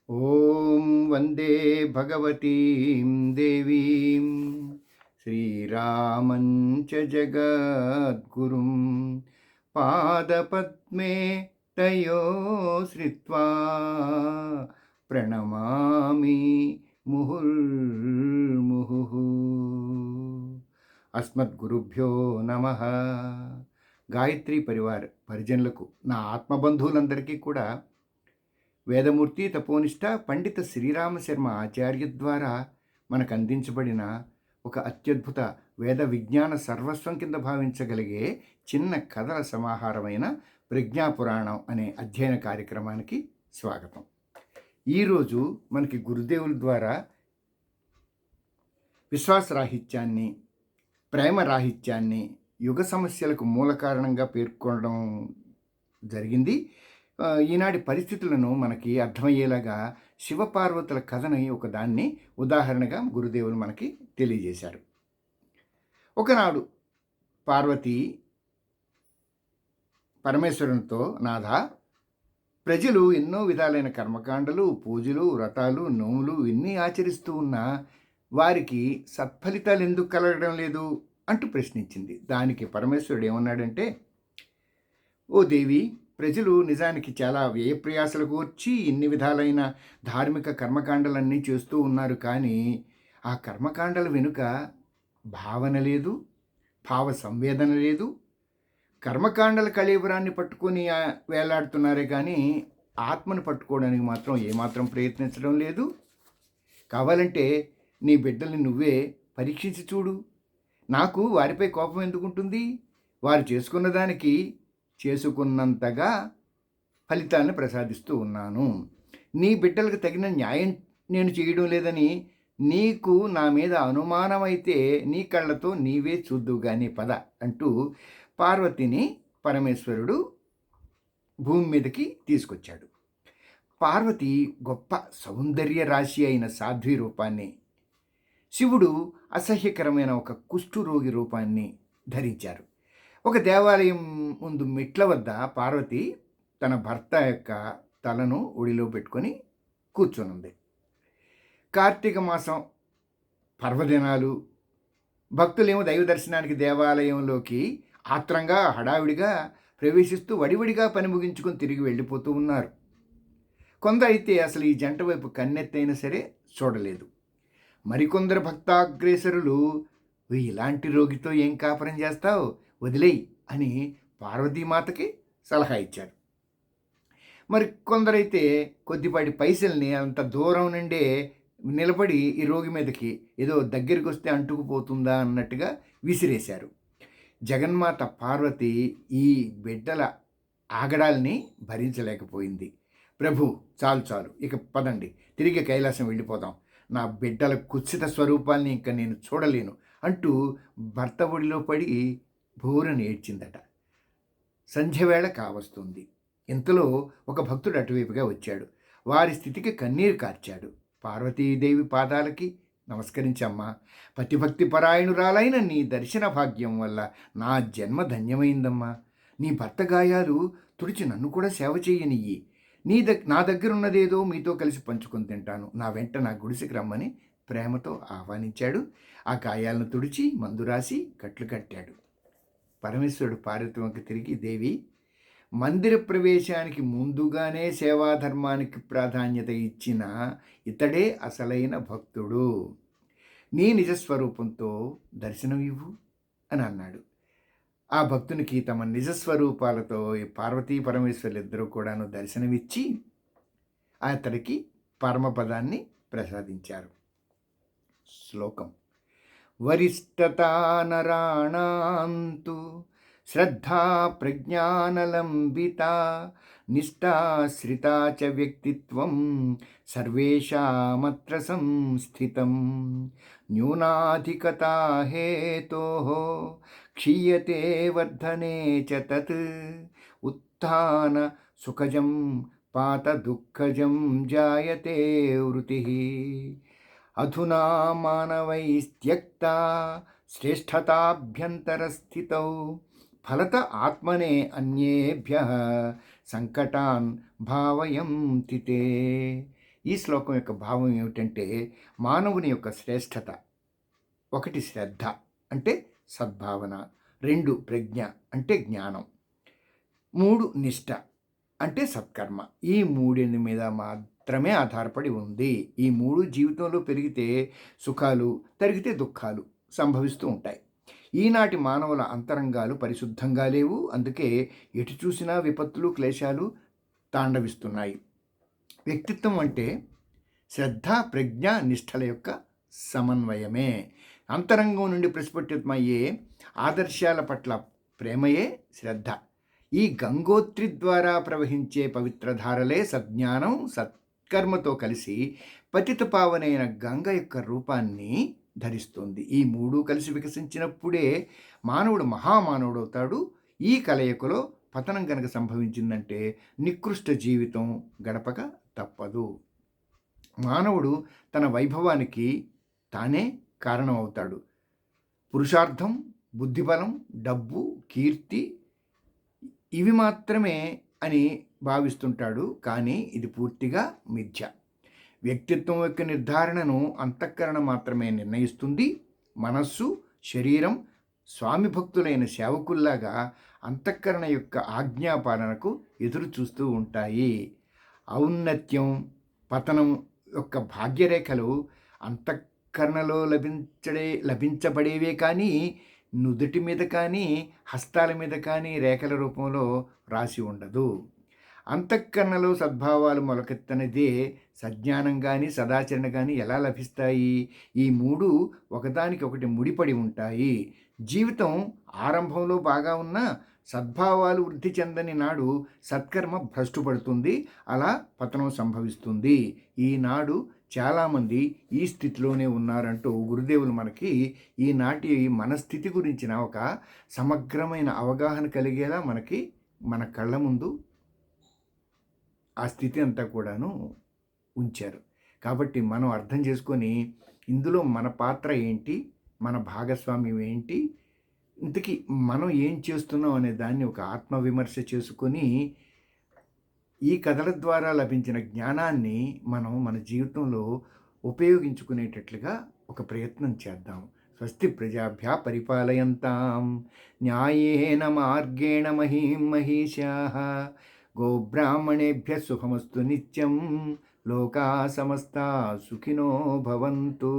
ఓం వందే భగవతీం దేవీం శ్రీరామం చ జగద్గురుం పాదపద్మే తయో శ్రిత్వా ప్రణమామి ముహుర్ముహుః. అస్మద్గురుభ్యో నమః. గాయత్రి పరివార్ పరిజనులకు, నా ఆత్మబంధువులందరికీ కూడా వేదమూర్తి తపోనిష్ట పండిత శ్రీరామశర్మ ఆచార్య ద్వారా మనకు అందించబడిన ఒక అత్యద్భుత వేద విజ్ఞాన సర్వస్వం కింద భావించగలిగే చిన్న కథల సమాహారమైన ప్రజ్ఞాపురాణం అనే అధ్యయన కార్యక్రమానికి స్వాగతం. ఈరోజు మనకి గురుదేవుల ద్వారా విశ్వాసరాహిత్యాన్ని, ప్రేమరాహిత్యాన్ని యుగ సమస్యలకు మూల కారణంగా పేర్కొనడం జరిగింది. ఈనాటి పరిస్థితులను మనకి అర్థమయ్యేలాగా శివపార్వతుల కథని ఒకదాన్ని ఉదాహరణగా గురుదేవులు మనకి తెలియజేశారు. ఒకనాడు పార్వతి పరమేశ్వరునితో, నాథ, ప్రజలు ఎన్నో విధాలైన కర్మకాండలు, పూజలు, వ్రతాలు, నోములు ఇన్ని ఆచరిస్తూ ఉన్నా వారికి సత్ఫలితాలు ఎందుకు కలగడం లేదు అంటూ ప్రశ్నించింది. దానికి పరమేశ్వరుడు ఏమన్నాడంటే, ఓ దేవి, ప్రజలు నిజానికి చాలా వ్యయప్రయాసలకు వచ్చి ఇన్ని విధాలైన ధార్మిక కర్మకాండలన్నీ చేస్తూ ఉన్నారు. కానీ ఆ కర్మకాండల వెనుక భావన లేదు, భావ సంవేదన లేదు. కర్మకాండల కళేబరాన్ని పట్టుకొని వేలాడుతున్నారే కానీ ఆత్మను పట్టుకోవడానికి మాత్రం ఏమాత్రం ప్రయత్నించడం లేదు. కావాలంటే నీ బిడ్డల్ని నువ్వే పరీక్షించి చూడు. నాకు వారిపై కోపం ఎందుకుంటుంది? వారు చేసుకున్న దానికి చేసుకున్నంతగా ఫలితాలను ప్రసాదిస్తూ ఉన్నాను. నీ బిడ్డలకు తగిన న్యాయం నేను చేయడం లేదని నీకు నా మీద అనుమానమైతే నీ కళ్ళతో నీవే చూద్దువు గాని పద అంటూ పార్వతిని పరమేశ్వరుడు భూమి మీదకి తీసుకొచ్చాడు. పార్వతి గొప్ప సౌందర్య రాశి అయిన సాధ్వి రూపాన్ని, శివుడు అసహ్యకరమైన ఒక కుష్ఠురోగి రూపాన్ని ధరించారు. ఒక దేవాలయం ముందు మెట్ల వద్ద పార్వతి తన భర్త యొక్క తలను ఒడిలో పెట్టుకొని కూర్చొనుంది. కార్తీక మాసం పర్వదినాలు, భక్తులేమో దైవ దర్శనానికి దేవాలయంలోకి ఆత్రంగా హడావిడిగా ప్రవేశిస్తూ వడివడిగా పని ముగించుకొని తిరిగి వెళ్ళిపోతూ ఉన్నారు. కొందరైతే అసలు ఈ జంట వైపు కన్నెత్తైనా సరే చూడలేదు. మరికొందరు భక్తాగ్రేసరులు, ఇలాంటి రోగితో ఏం కాపురం చేస్తావు, వదిలేయి అని పార్వతీమాతకి సలహా ఇచ్చారు. మరి కొందరైతే కొద్దిపాటి పైసల్ని అంత దూరం నుండే నిలబడి ఈ రోగి మీదకి ఏదో దగ్గరికి వస్తే అంటుకుపోతుందా అన్నట్టుగా విసిరేశారు. జగన్మాత పార్వతి ఈ బిడ్డల ఆగడాల్ని భరించలేకపోయింది. ప్రభు, చాలు చాలు, ఇక పదండి, తిరిగి కైలాసం వెళ్ళిపోదాం. నా బిడ్డల కుత్సిత స్వరూపాల్ని ఇంకా నేను చూడలేను అంటూ భర్త ఒడిలో పడి భోరని ఏడ్చిందట. సంధ్యవేళ కావస్తుంది. ఇంతలో ఒక భక్తుడు అటువైపుగా వచ్చాడు. వారి స్థితికి కన్నీరు కార్చాడు. పార్వతీదేవి పాదాలకి నమస్కరించమ్మా, పతిభక్తి పరాయణురాలైన నీ దర్శన భాగ్యం వల్ల నా జన్మ ధన్యమైందమ్మా. నీ భర్త గాయాలు తుడిచి నన్ను కూడా సేవ చేయనియ్యి. నా దగ్గరున్నదేదో మీతో కలిసి పంచుకొని తింటాను. నా వెంట నా గుడిసెకి రమ్మని ప్రేమతో ఆహ్వానించాడు. ఆ గాయాలను తుడిచి మందు రాసి కట్లు కట్టాడు. పరమేశ్వరుడు పార్వతికి తిరిగి, దేవి, మందిర ప్రవేశానికి ముందుగానే సేవాధర్మానికి ప్రాధాన్యత ఇచ్చిన ఇతడే అసలైన భక్తుడు. నీ నిజస్వరూపంతో దర్శనం ఇవ్వు అని అన్నాడు. ఆ భక్తునికి తమ నిజస్వరూపాలతో పార్వతీ పరమేశ్వరులు ఇద్దరూ కూడాను దర్శనమిచ్చి అతడికి పరమపదాన్ని ప్రసాదించారు. శ్లోకం: వరిష్టతా నరాణాంతు శ్రద్ధా ప్రజ్ఞానలంబితా నిష్ఠాశ్రితా చ వ్యక్తిత్వం సర్వేషామత్ర సంస్థితం. న్యూనాధికతా హేతోః క్షీయతే వర్ధనే చ తత్. ఉత్థాన సుఖజం పాత దుఃఖజం జాయతే వృతిః. అధునా మానవైస్త్యక్తా శ్రేష్ఠతాభ్యంతరస్థితౌ ఫలత ఆత్మనే అన్యేభ్యః సంకటాన్ భావయంతి తే. ఈ శ్లోకం యొక్క భావం ఏమిటంటే, మానవుని యొక్క శ్రేష్టత: 1 శ్రద్ధ అంటే సద్భావన, 2 ప్రజ్ఞ అంటే జ్ఞానం, 3 నిష్ఠ అంటే సత్కర్మ. ఈ మూడింటి మీద మాత్రమే ఆధారపడి ఉంది. ఈ 3 జీవితంలో పెరిగితే సుఖాలు, తరిగితే దుఃఖాలు సంభవిస్తూ ఉంటాయి. ఈనాటి మానవుల అంతరంగాలు పరిశుద్ధంగా లేవు. అందుకే ఎటు చూసినా విపత్తులు, క్లేశాలు తాండవిస్తున్నాయి. వ్యక్తిత్వం అంటే శ్రద్ధ, ప్రజ్ఞ, నిష్ఠల యొక్క సమన్వయమే. అంతరంగం నుండి ప్రస్ఫుటితమయ్యే ఆదర్శాల పట్ల ప్రేమయే శ్రద్ధ. ఈ గంగోత్రి ద్వారా ప్రవహించే పవిత్రధారలే సజ్ఞానం, సత్కర్మతో కలిసి పతిత పావనైన గంగ యొక్క రూపాన్ని ధరిస్తుంది. ఈ 3 కలిసి వికసించినప్పుడే మానవుడు మహామానవుడవుతాడు. ఈ కలయికలో పతనం కనుక సంభవించిందంటే నికృష్ట జీవితం గడపక తప్పదు. మానవుడు తన వైభవానికి తానే కారణం అవుతాడు. పురుషార్థం, బుద్ధిబలం, డబ్బు, కీర్తి ఇవి మాత్రమే అని భావిస్తుంటాడు. కానీ ఇది పూర్తిగా మిథ్య. వ్యక్తిత్వం యొక్క నిర్ధారణను అంతఃకరణ మాత్రమే నిర్ణయిస్తుంది. మనస్సు, శరీరం స్వామి భక్తులైన సేవకుల్లాగా అంతఃకరణ యొక్క ఆజ్ఞాపాలనకు ఎదురు చూస్తూ ఉంటాయి. ఔన్నత్యం, పతనం యొక్క భాగ్యరేఖలు అంతఃకరణలో లభించబడేవే కానీ నుదుటి మీద కానీ హస్తాల మీద కానీ రేఖల రూపంలో రాసి ఉండదు. అంతఃకరణలో సద్భావాలు మొలకెత్తనిదే సజ్ఞానం కానీ సదాచరణ కానీ ఎలా లభిస్తాయి? ఈ 3 ఒకదానికొకటి ముడిపడి ఉంటాయి. జీవితం ఆరంభంలో బాగా ఉన్న సద్భావాలు వృద్ధి చెందని నాడు సత్కర్మ భ్రష్టుపడుతుంది. అలా పతనం సంభవిస్తుంది. ఈనాడు చాలామంది ఈ స్థితిలోనే ఉన్నారంటూ గురుదేవులు మనకి ఈనాటి మన స్థితి గురించిన ఒక సమగ్రమైన అవగాహన కలిగేలా మనకి మన కళ్ళ ముందు ఆ స్థితి అంతా కూడాను ఉంచారు. కాబట్టి మనం అర్థం చేసుకొని ఇందులో మన పాత్ర ఏంటి, మన భాగస్వామ్యం ఏంటి, ఇంతకీ మనం ఏం చేస్తున్నాం అనే దాన్ని ఒక ఆత్మవిమర్శ చేసుకొని ఈ కథల ద్వారా లభించిన జ్ఞానాన్ని మనం మన జీవితంలో ఉపయోగించుకునేటట్లుగా ఒక ప్రయత్నం చేద్దాం. స్వస్తి ప్రజాభ్యः పరిపాలయంతాం న్యాయేన మార్గేణ మహీం మహిషాః గోబ్రాహ్మణేభ్యः శుభమస్తు నిత్యం లోకా సమస్తా సుఖినో భవంతు.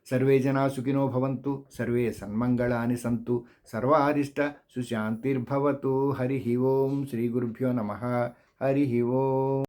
సర్వే జనా సుఖినో భవంతు, సర్వే సన్మంగళాని సంతు, సర్వారిష్ట సుశాంతిర్భవతు. హరి ఓం. శ్రీ గురుభ్యో నమః. హరి ఓం.